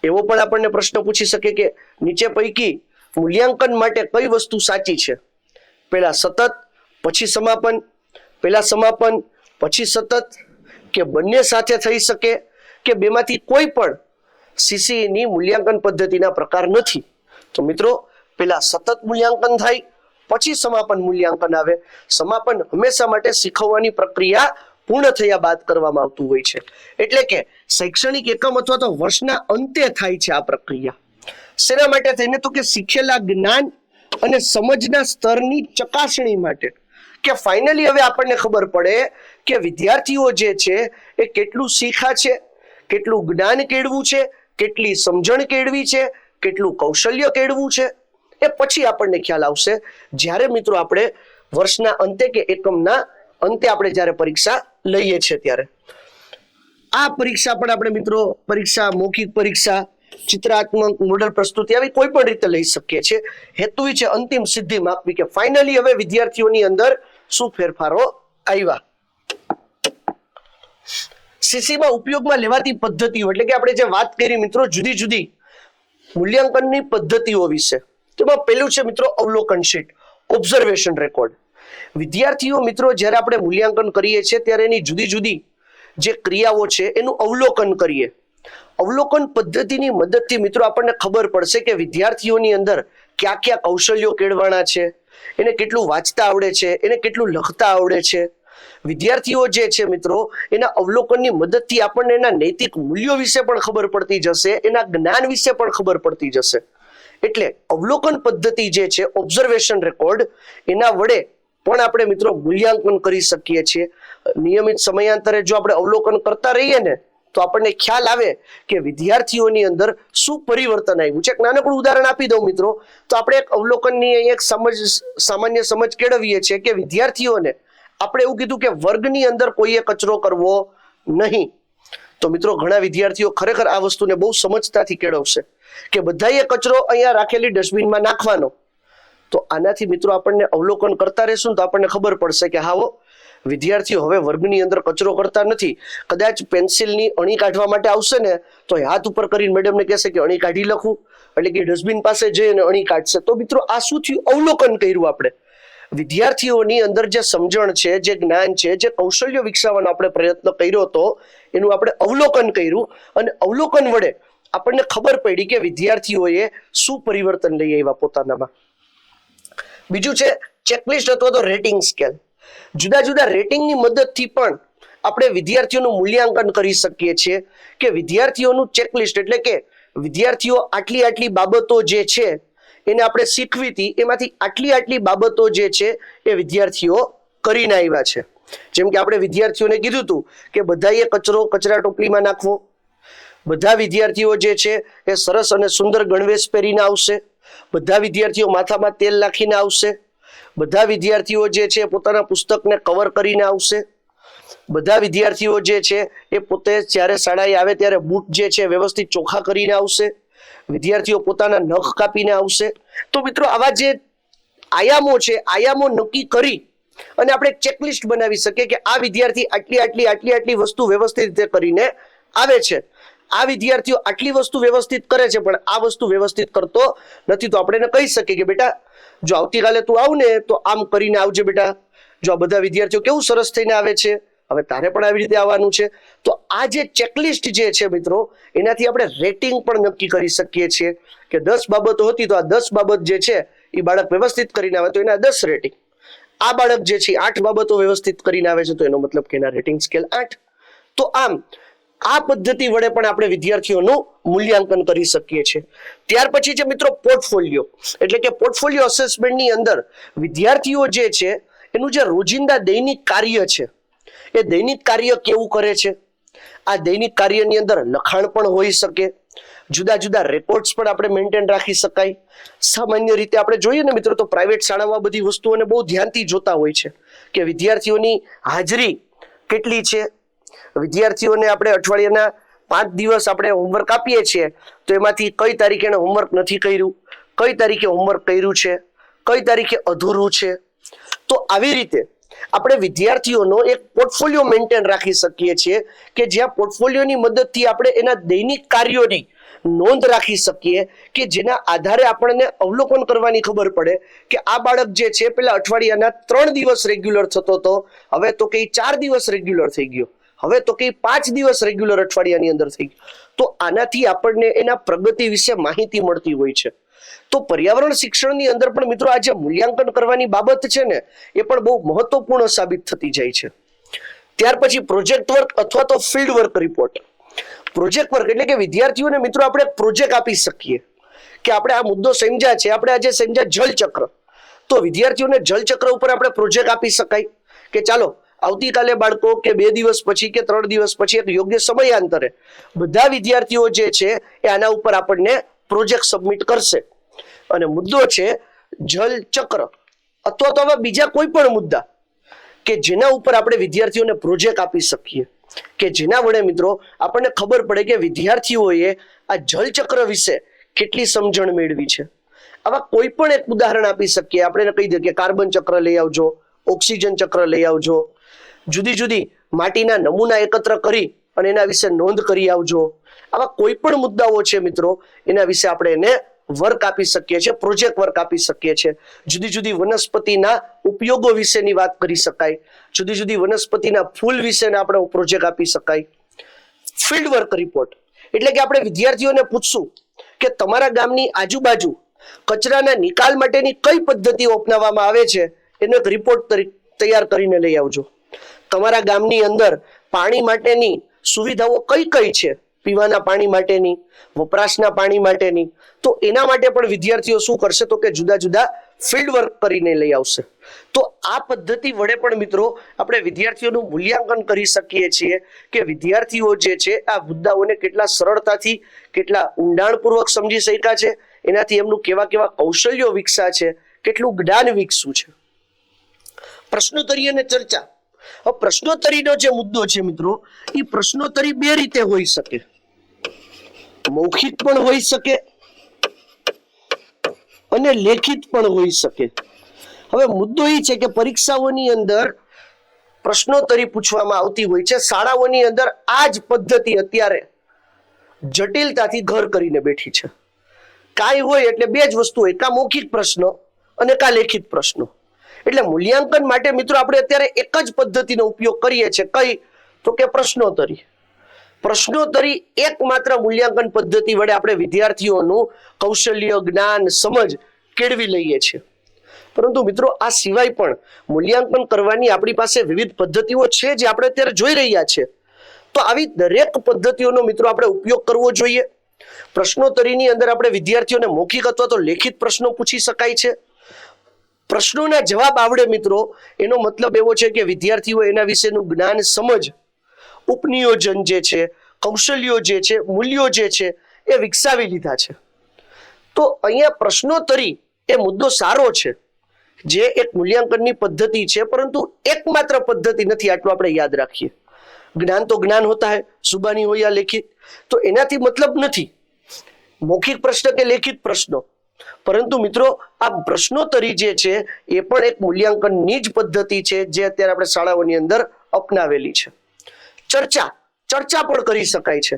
એવો પણ આપણને પ્રશ્ન પૂછી શકે કે નીચે પૈકી મૂલ્યાંકન માટે કઈ વસ્તુ સાચી છે? પહેલા સતત પછી સમાપન, પહેલા સમાપન પછી સતત, કે બંને સાથે થઈ શકે, કે બેમાંથી કોઈ પણ CCE ની મૂલ્યાંકન પદ્ધતિના પ્રકાર નથી? તો મિત્રો પહેલા સતત મૂલ્યાંકન થાય પછી સમાપન મૂલ્યાંકન આવે. સમાપન હંમેશા માટે શીખવવાની પ્રક્રિયા પૂર્ણ થયા બાદ કરવામાં આવતું હોય છે. એટલે કે શૈક્ષણિક એકમ અથવા તો વર્ષના અંતે થાય છે આ પ્રક્રિયા. શેના માટે થઈને? તો કે શીખેલા જ્ઞાન અને સમજના સ્તરની ચકાસણી માટે. કે ફાઇનલી હવે આપણને ખબર પડે કે વિદ્યાર્થીઓ જે છે એ કેટલું શીખ્યા છે, કેટલું જ્ઞાન કેળવું છે, કેટલી સમજણ કેળવી છે, કેટલું કૌશલ્ય કેળવું છે. એ પછી આપણને ખ્યાલ આવશે જ્યારે મિત્રો આપણે વર્ષના અંતે કે એકમના અંતે આપણે જ્યારે પરીક્ષા લઈએ છીએ ત્યારે. આ પરીક્ષા પણ આપણે મિત્રો પરીક્ષા, મૌખિક પરીક્ષા, ચિત્રાત્મક, મોડલ પ્રસ્તુતિ આવી કોઈ પણ રીતે લઈ શકીએ છીએ. હેતુ છે અંતિમ સિદ્ધિ માપવી કે ફાઇનલી હવે વિદ્યાર્થીઓની અંદર શું ફેરફારો આવ્યા. સીસીમાં ઉપયોગમાં લેવાતી પદ્ધતિઓ એટલે કે આપણે જે વાત કરી મિત્રો જુદી જુદી મૂલ્યાંકનની પદ્ધતિઓ વિશે, તેમાં પહેલું છે મિત્રો અવલોકન શીટ, ઓબ્ઝર્વેશન રેકોર્ડ. વિદ્યાર્થીઓ મિત્રો જ્યારે આપણે મૂલ્યાંકન કરીએ છીએ ત્યારે એની જુદી જુદી જે ક્રિયાઓ છે એનું અવલોકન કરીએ. અવલોકન પદ્ધતિની મદદથી મિત્રો આપણને ખબર પડશે કે વિદ્યાર્થીઓની અંદર કયા કયા કૌશલ્યો કેળવાના છે, એને કેટલું વાંચતા આવડે છે, એને કેટલું લખતા આવડે છે. વિદ્યાર્થીઓ જે છે મિત્રો એના અવલોકનની મદદથી આપણને એના નૈતિક મૂલ્યો વિશે પણ ખબર પડતી જશે, એના જ્ઞાન વિશે પણ ખબર પડતી જશે. એટલે અવલોકન પદ્ધતિ જે છે ઓબ્ઝર્વેશન રેકોર્ડ, એના વડે પણ આપણે મિત્રો મૂલ્યાંકન કરી શકીએ છીએ. નિયમિત સમયાંતરે જો આપણે અવલોકન કરતા રહીએ ને તો આપણને ખ્યાલ આવે કે વિદ્યાર્થીઓની અંદર શું પરિવર્તન આવ્યું છે. એક નાનકડું ઉદાહરણ આપી દઉં મિત્રો, તો આપણે એક અવલોકનની એક સામાન્ય સમજ કેળવીએ છીએ કે વિદ્યાર્થીઓને આપણે એવું કીધું કે વર્ગની અંદર કોઈએ કચરો કરવો નહીં. તો મિત્રો ઘણા વિદ્યાર્થીઓ ખરેખર આ વસ્તુને બહુ સમજતાથી કેળવશે કે બધાએ કચરો અહીંયા રાખેલી ડસ્ટબિનમાં નાખવાનો. તો આનાથી મિત્રો આપણને અવલોકન કરતા રહેશું તો આપણને ખબર પડશે કે હાવો વિદ્યાર્થીઓ હવે વર્ગની અંદર કચરો કરતા નથી. કદાચ પેન્સિલની અણી કાઢવા માટે આવશે ને તો હાથ ઉપર કરીને મેડમને કહેશે કે અણી કાઢી લખું, એટલે કે ડસ્ટબિન પાસે જઈને અણી કાઢશે. તો મિત્રો આ શું થયું? અવલોકન કર્યું આપણે. વિદ્યાર્થીઓની અંદર જે સમજણ છે, જે જ્ઞાન છે, જે કૌશલ્ય વિકસાવવાનો આપણે પ્રયત્ન કર્યો હતો એનું આપણે અવલોકન કર્યું અને અવલોકન વડે આપણને ખબર પડી કે વિદ્યાર્થીઓએ શું પરિવર્તન લઈ આવ્યા પોતાનામાં. બીજું છે ચેકલિસ્ટ અથવા તો રેટિંગ સ્કેલ. જુદા જુદા રેટિંગની મદદથી પણ આપણે વિદ્યાર્થીઓનું મૂલ્યાંકન કરી શકીએ છીએ કે વિદ્યાર્થીઓનું ચેકલિસ્ટ એટલે કે વિદ્યાર્થીઓ આટલી આટલી બાબતો જે છે એને આપણે શીખવી હતી, એમાંથી આટલી આટલી બાબતો જે છે એ વિદ્યાર્થીઓ કરીને આવ્યા છે. જેમ કે આપણે વિદ્યાર્થીઓને કીધું હતું કે બધાએ કચરો કચરા ટોપલીમાં નાખવો, બધા વિદ્યાર્થીઓ જે છે એ સરસ અને સુંદર ગણવેશ પહેરીને આવશે, બધા વિદ્યાર્થીઓ માથામાં તેલ નાખીને આવશે, બધા વિદ્યાર્થીઓ જે છે પોતાના પુસ્તકને કવર કરીને આવશે, બધા વિદ્યાર્થીઓ જે છે એ પોતે જ્યારે શાળાએ આવે ત્યારે બૂટ જે છે વ્યવસ્થિત ચોખ્ખા કરીને આવશે, વિદ્યાર્થીઓ પોતાના નખ કાપીને આવશે. તો મિત્રો આવા જે આયામો છે, આયામો નક્કી કરી અને આપણે ચેકલિસ્ટ બનાવી શકીએ કે આ વિદ્યાર્થી આટલી આટલી આટલી આટલી વસ્તુ વ્યવસ્થિત રીતે કરીને આવે છે, આ વિદ્યાર્થીઓ આટલી વસ્તુ વ્યવસ્થિત કરે છે પણ આ વસ્તુ વ્યવસ્થિત કરતો નથી. તો આપણે એને કહી શકીએ કે બેટા જો આવતીકાલે તું આવ ને તો આમ કરીને આવજે બેટા. જો આ બધા વિદ્યાર્થીઓ કેવું સરસ થઈને આવે છે, હવે તારે પણ આવી રીતે આવવાનું છે. તો આ જે ચેકલિસ્ટ જે છે મિત્રો એનાથી આપણે રેટિંગ પણ નક્કી કરી શકીએ છીએ કે 10 બાબતો હતી તો આ 10 બાબત જે છે એ બાળક વ્યવસ્થિત કરીને આવે તો એના 10 રેટિંગ. આ બાળક જે છે 8 બાબતો વ્યવસ્થિત કરીને આવે છે તો એનો મતલબ કે એના રેટિંગ સ્કેલ 8. તો આમ આ પદ્ધતિ વડે પણ આપણે વિદ્યાર્થીઓનું મૂલ્યાંકન કરી શકીએ છીએ. ત્યાર પછી છે મિત્રો પોર્ટફોલિયો, એટલે કે પોર્ટફોલિયો અસેસમેન્ટની અંદર વિદ્યાર્થીઓ જે છે એનું જે રોજિંદા દૈનિક કાર્ય છે એ દૈનિક કાર્ય કેવું કરે છે. આ દૈનિક કાર્યની અંદર લખાણ પણ હોઈ શકે, જુદા જુદા રેકોર્ડ્સ પણ આપણે મેન્ટેન રાખી શકાય. સામાન્ય રીતે આપણે જોઈએ ને મિત્રો તો પ્રાઇવેટ શાળામાં બધી વસ્તુઓને બહુ ધ્યાનથી જોતા હોય છે કે વિદ્યાર્થીઓની હાજરી કેટલી છે. વિદ્યાર્થીઓને આપણે અઠવાડિયાના 5 દિવસ આપણે હોમવર્ક આપીએ છીએ તો એમાંથી કઈ તારીખે એને હોમવર્ક નથી કર્યું, કઈ તારીખે હોમવર્ક કર્યું છે, કઈ તારીખે અધૂરું છે. તો આવી રીતે આપણે વિદ્યાર્થીઓનો એક પોર્ટફોલિયો મેન્ટેન રાખી શકીએ છીએ કે જ્યાં પોર્ટફોલિયોની મદદથી આપણે એના દૈનિક કાર્યોની નોંધ રાખી શકીએ કે જેના આધારે આપણને અવલોકન કરવાની ખબર પડે કે આ બાળક જે છે પેલા અઠવાડિયાના 3 દિવસ રેગ્યુલર થતો હતો, હવે તો કઈ 4 દિવસ રેગ્યુલર થઈ ગયો, હવે તો કઈ 5 દિવસ રેગ્યુલર અઠવાડિયાની અંદર થઈ ગયો. તો આનાથી આપણને એના પ્રગતિ વિશે માહિતી મળતી હોય છે. તો પર્યાવરણ શિક્ષણની અંદર પણ મિત્રો આ જે મૂલ્યાંકન કરવાની બાબત છે ને એ પણ બહુ મહત્વપૂર્ણ સાબિત થતી જાય છે. ત્યાર પછી પ્રોજેક્ટ વર્ક અથવા તો field work report. Project work એટલે કે વિદ્યાર્થીઓને મિત્રો આપણે પ્રોજેક્ટ આપી શકીએ કે આપણે આ મુદ્દો સમજ્યા છે, આપણે આજે સમજ્યા જલચક્ર, તો વિદ્યાર્થીઓને જલચક્ર ઉપર આપણે પ્રોજેક્ટ આપી શકાય કે ચાલો આવતીકાલે બાળકો કે 2 દિવસ પછી કે 3 દિવસ પછી એક યોગ્ય સમયાંતરે બધા વિદ્યાર્થીઓ જે છે એ આના ઉપર આપણને પ્રોજેક્ટ સબમિટ કરશે અને મુદ્દો છે જલચક્ર અથવા તો હવે બીજા કોઈ પણ મુદ્દા કે જેના ઉપર આપણે વિદ્યાર્થીઓને પ્રોજેક્ટ આપી શકીએ. કે જેના વડે મિત્રો આપણને ખબર પડે કે વિદ્યાર્થીઓએ આ જલચક્ર વિશે કેટલી સમજણ મેળવી છે. આવા કોઈ પણ એક ઉદાહરણ આપી શકીએ. આપણે કહી દઈએ કે કાર્બન ચક્ર લઈ આવજો, ઓક્સિજન ચક્ર લઈ આવજો, જુદી જુદી માટીના નમૂના એકત્ર કરી અને એના વિશે નોંધ કરી આવજો. આવા કોઈ પણ મુદ્દાઓ છે મિત્રો, એના વિશે આપણે એને વર્ક આપી શકીએ છીએ, પ્રોજેક્ટ વર્ક આપી શકીએ છીએ. જુદી જુદી વનસ્પતિના ઉપયોગો વિશેની વાત કરી શકાય, જુદી જુદી વનસ્પતિના ફૂલ વિશેના આપણે પ્રોજેક્ટ આપી શકાય. ફિલ્ડ વર્ક રિપોર્ટ એટલે કે આપણે વિદ્યાર્થીઓને પૂછશું કે તમારા ગામની આજુબાજુ કચરાના નિકાલ માટેની કઈ પદ્ધતિઓ અપનાવવામાં આવે છે, એનો એક રિપોર્ટ તૈયાર કરીને લઈ આવજો. તમારા ગામની અંદર પાણી માટેની સુવિધાઓ કઈ કઈ છે, પીવાના પાણી માટેની, વપરાશના પાણી માટેની, તો એના માટે પણ વિદ્યાર્થીઓ શું કરશે તો કે જુદા જુદા ફિલ્ડ વર્ક કરીને લઈ આવશે. તો આ પદ્ધતિ વડે પણ મિત્રો આપણે વિદ્યાર્થીઓનું મૂલ્યાંકન કરી શકીએ છીએ કે વિદ્યાર્થીઓ જે છે આ મુદ્દાઓને કેટલા સરળતાથી, કેટલા ઊંડાણપૂર્વક સમજી શક્યા છે, એનાથી એમનું કેવા કેવા કૌશલ્યો વિકસ્યા છે, કેટલું જ્ઞાન વિકસ્યું છે. પ્રશ્નોત્તરી અને ચર્ચા. હવે પ્રશ્નોત્તરીનો જે મુદ્દો છે મિત્રો, એ પ્રશ્નોત્તરી બે રીતે હોઈ શકે. મૌખિક પણ હોઈ શકે અને લેખિત પણ હોઈ શકે. હવે મુદ્દો એ છે કે પરીક્ષાઓની અંદર પ્રશ્નોત્તરી પૂછવામાં આવતી હોય છે. શાળાઓની અંદર આ જ પદ્ધતિ અત્યારે જટિલતાથી ઘર કરીને બેઠી છે. કાંઈ હોય એટલે બે જ વસ્તુ હોય, કા મૌખિક પ્રશ્નો અને કા લેખિત પ્રશ્નો. એટલે મૂલ્યાંકન માટે મિત્રો આપણે અત્યારે એક જ પદ્ધતિનો ઉપયોગ કરીએ છીએ. કઈ તો કે પ્રશ્નોત્તરી. પ્રશ્નોત્તરી એકમાત્ર મૂલ્યાંકન પદ્ધતિ વડે આપણે વિદ્યાર્થીઓનું કૌશલ્ય, જ્ઞાન, સમજ કેળવી લઈએ છીએ. પરંતુ મિત્રો આ સિવાય પણ મૂલ્યાંકન કરવાની આપણી પાસે વિવિધ પદ્ધતિઓ છે જે આપણે અત્યારે જોઈ રહ્યા છે. તો આવી દરેક પદ્ધતિઓનો મિત્રો આપણે ઉપયોગ કરવો જોઈએ. પ્રશ્નોત્તરીની અંદર આપણે વિદ્યાર્થીઓને મૌખિક અથવા તો લેખિત પ્રશ્નો પૂછી શકાય છે. પ્રશ્નોના જવાબ આવડે મિત્રો, એનો મતલબ એવો છે કે વિદ્યાર્થીઓ એના વિશેનું જ્ઞાન, સમજ, ઉપનિયોજન જે છે, કૌશલ્યો જે છે, મૂલ્યો જે છે એ વિકસાવી લીધા છે. તો અહીંયા પ્રશ્નોત્તરી એ મુદ્દો સારો છે, જે એક મૂલ્યાંકનની પદ્ધતિ છે, પરંતુ એકમાત્ર પદ્ધતિ નથી, આટલું આપણે યાદ રાખીએ. જ્ઞાન તો જ્ઞાન હોતા હૈ, जुबानी हो या लेखित, तो एनाथी मतलब नहीं मौखिक प्रश्न के लेखित प्रश्नो, परंतु मित्रों आ प्रश्नोत्तरी जे छे ए पण एक मूल्यांकननी ज पद्धति छे जे अत्यारे आपणे शाळाओनी अंदर अपनावेली छे। चर्चा चर्चा पण करी शकाय छे,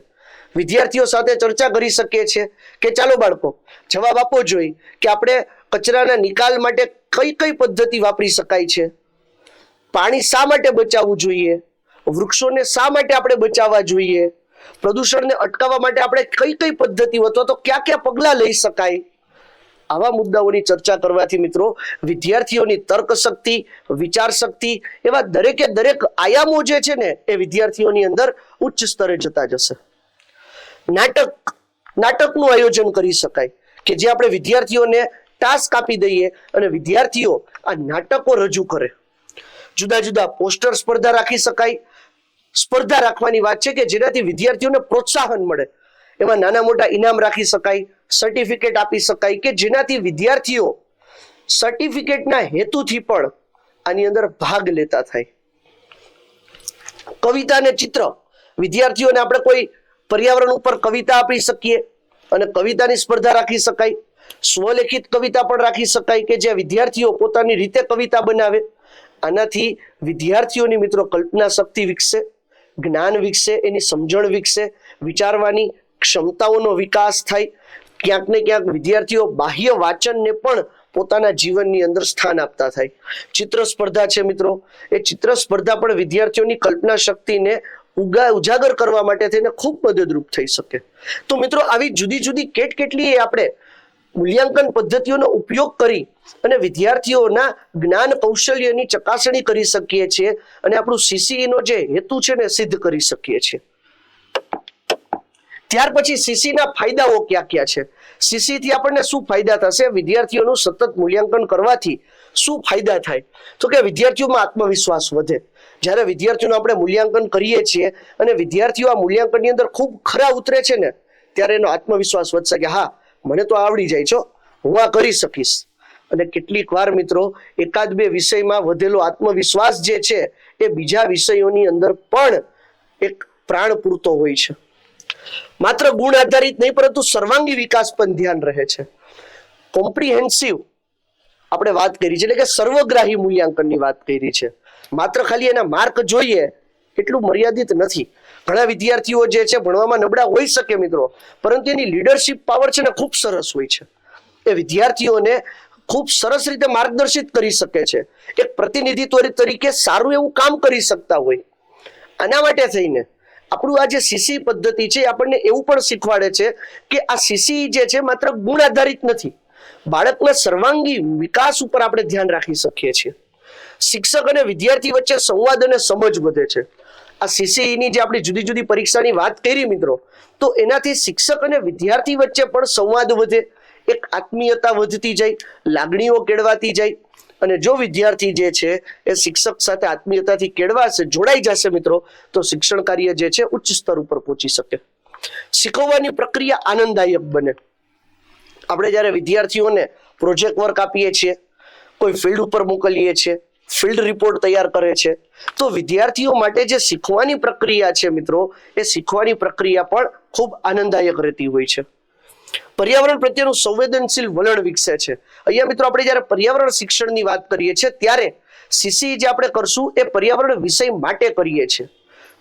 विद्यार्थीओ साथे चर्चा करी शकीए छे के चालो बाळको जवाब आपो जोईए के आपणे कचराना निकाल माटे कई कई पद्धति वापरी शकाय छे, पाणी शा माटे बचावવું જોઈએ, વૃક્ષોને શા માટે આપણે બચાવવા જોઈએ, પ્રદૂષણને અટકાવવા માટે આપણે કઈ કઈ પદ્ધતિઓ અથવા તો કયા કયા પગલાં લઈ શકાય। આવા મુદ્દાઓની ચર્ચા કરવાથી મિત્રો વિદ્યાર્થીઓની તર્ક શક્તિ, વિચાર શક્તિ એવા દરેકે દરેક આયામો જે છે ને એ વિદ્યાર્થીઓની અંદર ઉચ્ચ સ્તરે જતા જશે। નાટકનું આયોજન કરી શકાય કે જે આપણે વિદ્યાર્થીઓને ટાસ્ક આપી દઈએ અને વિદ્યાર્થીઓ આ નાટકો રજૂ કરે। જુદા જુદા પોસ્ટર સ્પર્ધા રાખી શકાય। સ્પર્ધા રાખવાની વાત છે કે જેનાથી વિદ્યાર્થીઓને પ્રોત્સાહન મળે, એમાં નાના મોટા ઇનામ રાખી શકાય, સર્ટિફિકેટ આપી શકાય કે જેનાથી વિદ્યાર્થીઓ સર્ટિફિકેટના હેતુથી પણ આની અંદર ભાગ લેતા થાય। કવિતા અને ચિત્ર, વિદ્યાર્થીઓને આપણે કોઈ પર્યાવરણ ઉપર કવિતા આપી શકીએ અને કવિતાની સ્પર્ધા રાખી શકાય। સ્વલિખિત કવિતા પણ રાખી શકાય કે જે વિદ્યાર્થીઓ પોતાની રીતે કવિતા બનાવે। આનાથી વિદ્યાર્થીઓની મિત્રો કલ્પના શક્તિ વિકસે, જ્ઞાન વિકસે, એની સમજણ વિકસે, વિચારવાની ક્ષમતાઓનો વિકાસ થાય। ક્યાંક ને ક્યાંક વિદ્યાર્થીઓ બાહ્ય વાંચનને પણ પોતાના જીવનની અંદર સ્થાન આપતા થાય। ચિત્ર સ્પર્ધા છે મિત્રો, એ ચિત્ર સ્પર્ધા પણ વિદ્યાર્થીઓની કલ્પના શક્તિને ઉજાગર કરવા માટે થઈને ખૂબ મદદરૂપ થઈ શકે। તો મિત્રો આવી જુદી જુદી કેટલી આપણે મૂલ્યાંકન પદ્ધતિઓનો ઉપયોગ કરી અને વિદ્યાર્થીઓના જ્ઞાન કૌશલ્યની ચકાસણી કરી શકીએ છીએ અને આપણું CCE નો જે હેતુ છે ને સિદ્ધ કરી શકીએ છીએ। ત્યાર પછી CCE ના ફાયદાઓ ક્યાં ક્યાં છે, CCE થી આપણને શું ફાયદા થશે, વિદ્યાર્થીઓનું સતત મૂલ્યાંકન કરવાથી શું ફાયદા થાય, તો કે વિદ્યાર્થીઓમાં આત્મવિશ્વાસ વધે। જ્યારે વિદ્યાર્થીઓનું આપણે મૂલ્યાંકન કરીએ છીએ અને વિદ્યાર્થીઓ આ મૂલ્યાંકનની અંદર ખૂબ ખરા ઉતરે છે ને ત્યારે એનો આત્મવિશ્વાસ વધશે કે હા મને તો આવડી જાય છો, હું આ કરી શકીશ। અને કેટલીક વાર મિત્રો એકાદ બે વિષયમાં વધેલો આત્મવિશ્વાસ જે છે એ બીજા વિષયોની અંદર પણ એક પ્રાણ પૂરતો હોય છે. માત્ર ગુણ આધારિત નહીં પરંતુ સર્વાંગી વિકાસ પણ ધ્યાન રહે છે. કોમ્પ્રિહેન્સિવ આપણે વાત કરી છે, એટલે કે સર્વગ્રાહી મૂલ્યાંકનની વાત કરી છે. માત્ર ખાલી એના માર્ક જોઈએ એટલું મર્યાદિત નથી. ઘણા વિદ્યાર્થીઓ જે છે ભણવામાં નબળા હોઈ શકે મિત્રો, પરંતુ એની લીડરશિપ પાવર છે ને ખૂબ સરસ હોય છે. એ વિદ્યાર્થીઓને ખૂબ સરસ રીતે માર્ગદર્શિત કરી શકે છે, એક પ્રતિનિધિત્વ તરીકે સારું એવું કામ કરી શકતા હોય. આના માટે થઈને આપણું આ જે સીસી પદ્ધતિ છે આપણને એવું પણ શીખવાડે છે કે આ સીસી જે છે માત્ર ગુણ આધારિત નથી, બાળકના સર્વાંગી વિકાસ ઉપર આપણે ધ્યાન રાખી શકીએ છીએ. શિક્ષક અને વિદ્યાર્થી વચ્ચે સંવાદ અને સમજ વધે છે. આ સીસીની જે આપણે જુદી જુદી પરીક્ષાની વાત કરી મિત્રો, તો એનાથી શિક્ષક અને વિદ્યાર્થી વચ્ચે પણ સંવાદ વધે, એક આત્મીયતા વધતી જાય, લાગણીઓ કેળવાતી જાય. અને જો વિદ્યાર્થી જે છે એ શિક્ષક સાથે આત્મીયતાથી કેળવાશે, જોડાઈ જશે મિત્રો, તો શિક્ષણ કાર્ય જે છે ઉચ્ચ સ્તર ઉપર પહોંચી શકે. શીખવવાની પ્રક્રિયા આનંદદાયક બને. આપણે જ્યારે વિદ્યાર્થીઓને પ્રોજેક્ટ વર્ક આપીએ છીએ, કોઈ ફિલ્ડ ઉપર મોકલીએ છીએ, ફિલ્ડ રિપોર્ટ તૈયાર કરે છે, તો વિદ્યાર્થીઓ માટે જે શીખવાની પ્રક્રિયા છે મિત્રો, એ શીખવાની પ્રક્રિયા પણ ખૂબ આનંદદાયક રહેતી હોય છે. પર્યાવરણ પ્રત્યેનું સંવેદનશીલ વલણ વિકસે છે. અહીંયા મિત્રો આપણે જ્યારે પર્યાવરણ શિક્ષણની વાત કરીએ છીએ ત્યારે સીસી જે આપણે કરશું એ પર્યાવરણ વિષય માટે કરીએ છીએ.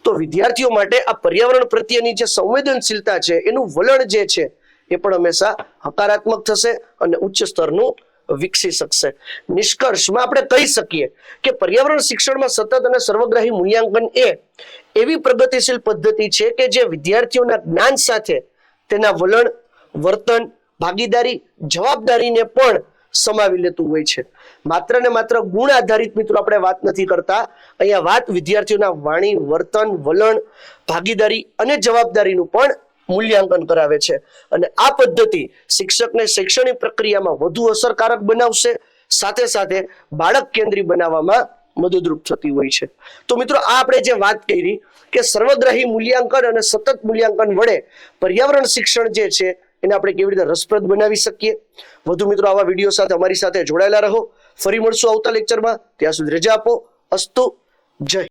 તો વિદ્યાર્થીઓ માટે આ પર્યાવરણ પ્રત્યેની જે સંવેદનશીલતા છે એનું વલણ જે છે એ પણ હંમેશા હકારાત્મક થશે અને ઉચ્ચ સ્તરનું વિકસી શકશે. નિષ્કર્ષમાં આપણે કહી શકીએ કે પર્યાવરણ શિક્ષણમાં સતત અને સર્વગ્રાહી મૂલ્યાંકન એ એવી પ્રગતિશીલ પદ્ધતિ છે કે જે વિદ્યાર્થીઓના જ્ઞાન સાથે તેના વલણ, વર્તન, ભાગીદારી, જવાબદારીને પણ સમાવી લેતું હોય છે. માત્ર ને માત્ર ગુણ આધારિત મિત્રો આપણે વાત નથી કરતા, અહીંયા વાત વિદ્યાર્થીઓના વાણી, વર્તન, વલણ, ભાગીદારી અને જવાબદારીનું પણ મૂલ્યાંકન કરાવે છે. અને આ પદ્ધતિ શિક્ષકને શૈક્ષણિક પ્રક્રિયામાં વધુ અસરકારક બનાવશે, સાથે સાથે બાળક કેન્દ્રી બનાવવામાં મદદરૂપ થતી હોય છે. તો મિત્રો આ આપણે જે વાત કરી કે સર્વગ્રાહી મૂલ્યાંકન અને સતત મૂલ્યાંકન વડે પર્યાવરણ શિક્ષણ જે છે એને આપણે કેવી રીતે રસપ્રદ બનાવી શકીએ. વધુ મિત્રો આવા વિડીયો સાથે અમારી સાથે જોડાયેલા રહો. ફરી મળશું આવતા લેક્ચરમાં. ત્યાં સુધી રજા આપો. અસ્તુ. જય.